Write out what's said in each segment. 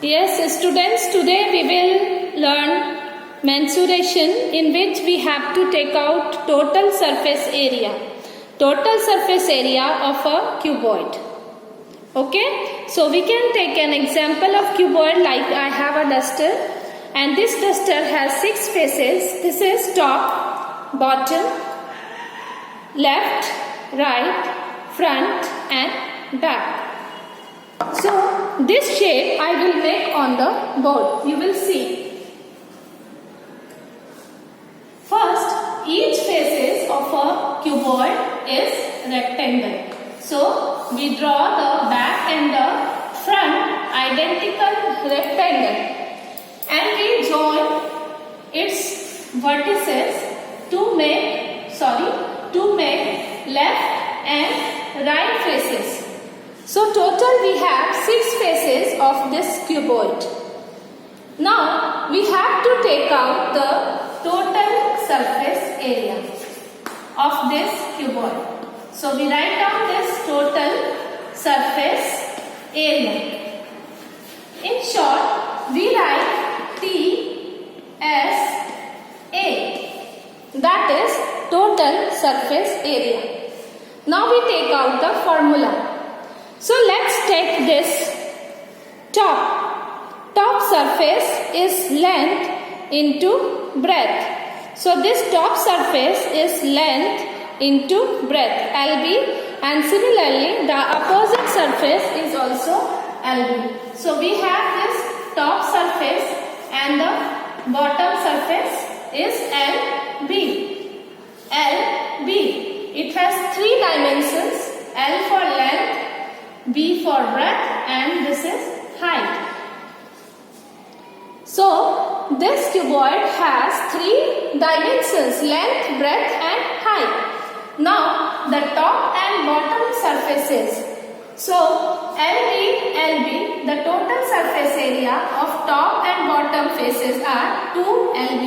Yes, students, today we will learn mensuration, in which we have to take out total surface area. Total surface area of a cuboid. Okay, so we can take an example of cuboid, like I have a duster, and this duster has 6 faces. This is top, bottom, left, right, front and back. So this shape I will make on the board. You will see. First, each faces of a cuboid is rectangle. So we draw the back and the front identical rectangle, and we join its vertices to make left and right faces. So total we have 6 faces of this cuboid. Now we have to take out the total surface area of this cuboid. So we write down this total surface area. In short, we write TSA. That is total surface area. Now we take out the formula. So let's take this top. Top surface is length into breadth. So this top surface is length into breadth, LB, and similarly the opposite surface is also LB. So we have this top surface and the bottom surface is LB. LB. It has 3 dimensions, L for length, B for breadth, and this is height. So this cuboid has 3 dimensions, length, breadth and height. Now the top and bottom surfaces. So LB, the total surface area of top and bottom faces are 2 LB.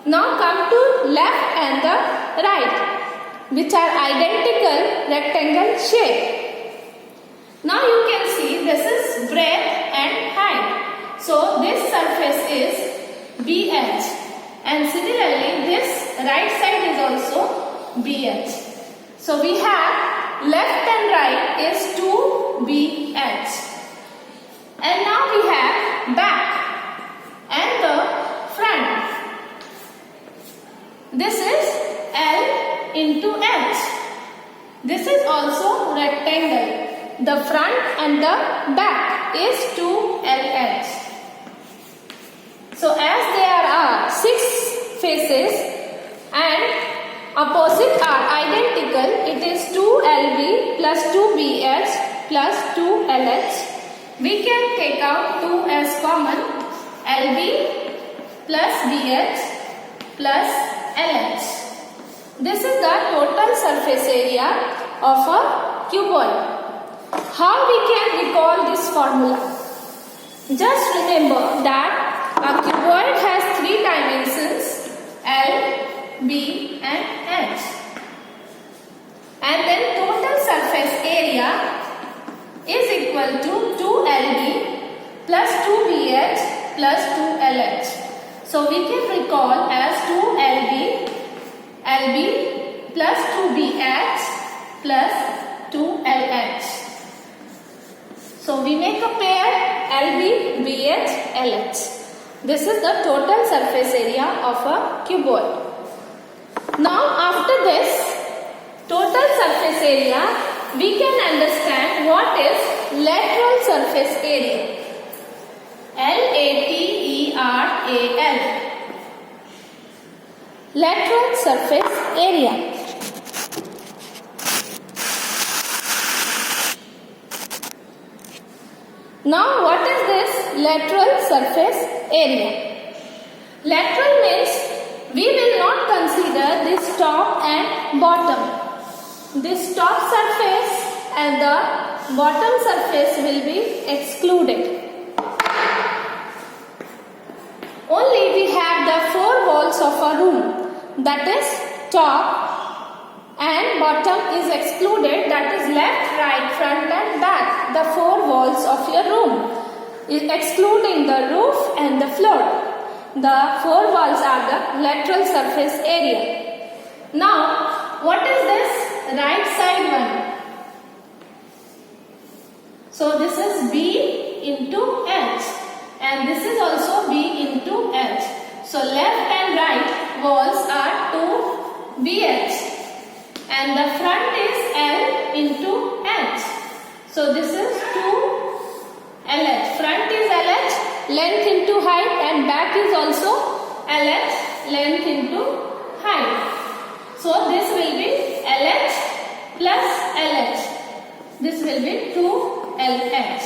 Now come to left and the right, which are identical rectangle shape. Now you can see this is breadth and height. So this surface is BH, and similarly this right side is also BH. So we have left and right is 2BH. And now we have back and the front. This is L into H. This is also rectangle. The front and the back is 2LH. So as there are 6 faces and opposite are identical, it is 2LB plus 2BH plus 2LH. We can take out 2 as common, LB plus BH plus LH. This is the total surface area of a cuboid. How we can recall this formula? Just remember that a cuboid has 3 dimensions, L, B and H. And then total surface area is equal to 2LB plus 2BH plus 2LH. So we can recall as 2LB, LB plus 2BH plus 2LH. So we make a pair LB, BH, LH. This is the total surface area of a cuboid. Now after this total surface area, we can understand what is lateral surface area. LATERAL. Lateral surface area. Now what is this lateral surface area? Lateral means we will not consider this top and bottom. This top surface and the bottom surface will be excluded. Only we have the 4 walls of a room, that is top and bottom is excluded, that is left, right, front and back, the 4 walls of your room. excluding the roof and the floor. The four walls are the lateral surface area. Now, what is this right side one? So, this is B into H and this is also B into H. So, left and right walls are 2 BH and the front is L into H. So, this is 2 LH. Front is LH, length into height, and back is also LH, length into height. So, this will be LH plus LH. This will be 2 LH.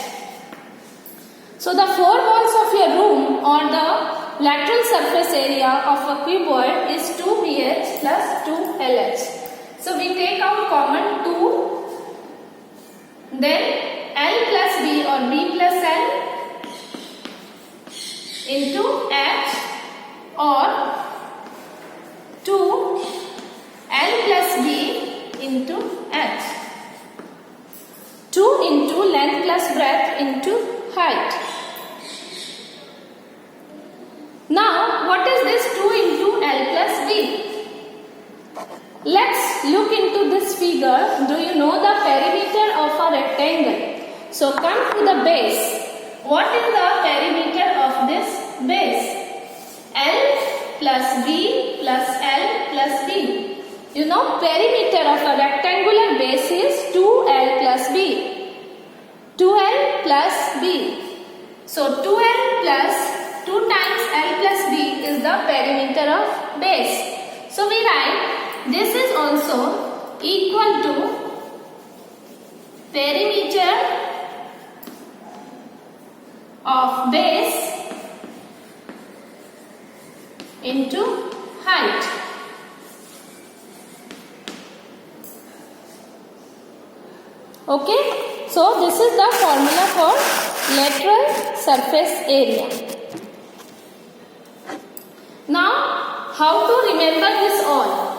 So, the four walls of your room or the lateral surface area of a cuboid is 2 BH plus 2 LH. So, we take out common 2, then L plus B or B plus L into H or 2 L plus B into H. 2 into length plus breadth into height. Now, what is this 2 into L plus B? Let's look into this figure. Do you know the perimeter of a rectangle? So, come to the base. What is the perimeter of this base? L plus B plus L plus B. You know, perimeter of a rectangular base is 2L plus B. 2L plus B. So, 2L plus 2 times L plus B is the perimeter of base. So, we write this is also equal to perimeter of base into height. Okay, so this is the formula for lateral surface area. Now, how to remember this all?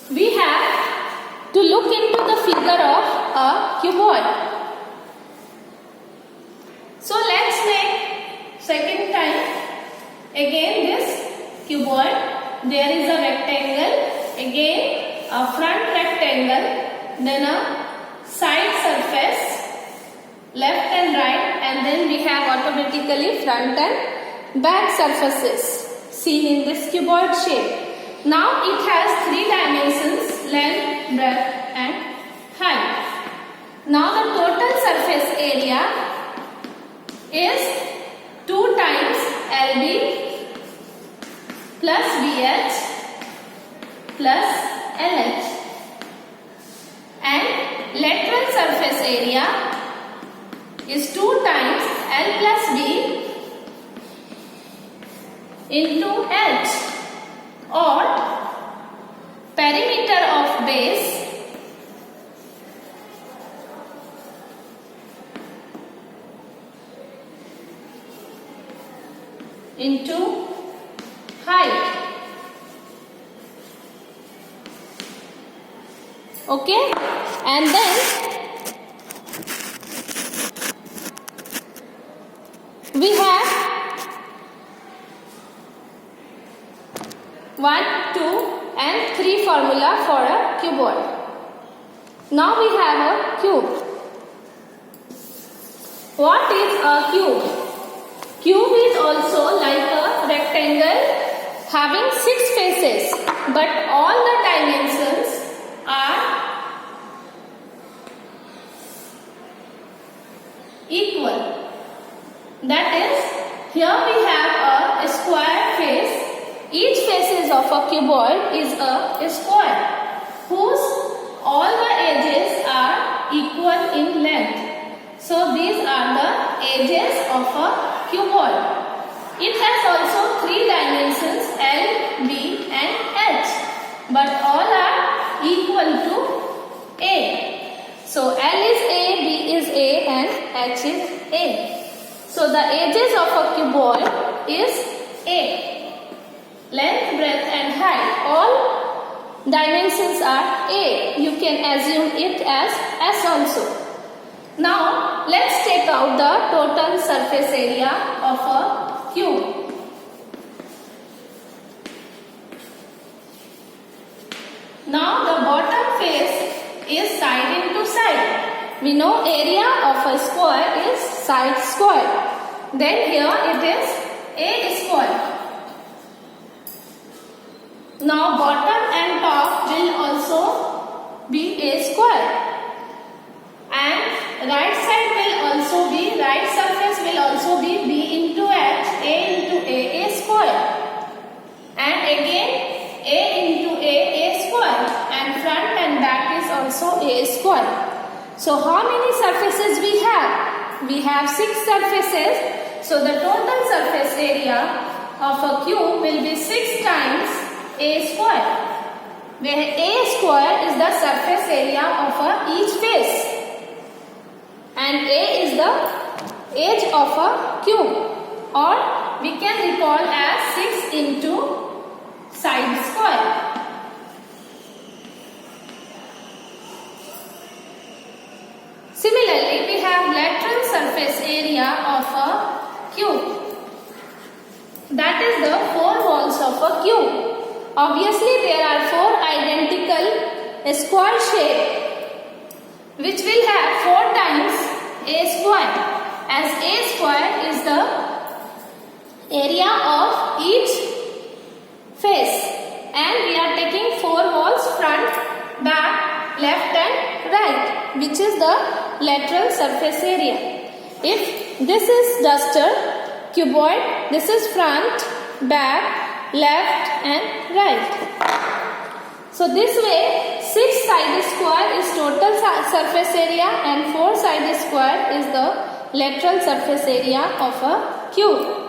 We have to look into the figure of a cuboid. So, let's make second time again this cuboid. There is a rectangle, again a front rectangle, then a side surface, left and right, and then we have automatically front and back surfaces seen in this cuboid shape. Now it has 3 dimensions: length, breadth and height. Now the total surface area is 2 times LB plus BH plus LH, and lateral surface area is 2 times L plus B into H, or perimeter of base into height. Okay, and then we have 1, 2 and 3 formula for a cuboid. Now we have a cube. What is a cube? Cube is also like a rectangle having 6 faces, but all the dimensions are equal. That is, here we have a square face. Each faces of a cuboid is a square whose all the edges are equal in length. So these are the edges of a cuboid. It has also 3 dimensions L, B and H, but all are equal to A. So L is A, B is A and H is A. So the edges of a cuboid is A. Length, breadth and height, all dimensions are A. You can assume it as S also. out the total surface area of a cube. Now the bottom face is side into side. We know area of a square is side square. Then here it is a square. Now bottom and top will also be a square. And right side will also be, right surface will also be b into h, a into a square. And again a into a square. And front and back is also a square. So how many surfaces we have? We have 6 surfaces. So the total surface area of a cube will be 6 times a square. Where a square is the surface area of each face. And a is the edge of a cube. Or we can recall as 6 into side square. Similarly, we have lateral surface area of a cube. That is the 4 walls of a cube. Obviously, there are 4 identical square shape which will have 4 times a square, as a square is the area of each face, and we are taking 4 walls, front, back, left and right, which is the lateral surface area. If this is duster cuboid, this is front, back, left and right. So this way 6 side square is total surface area and 4 side square is the lateral surface area of a cube.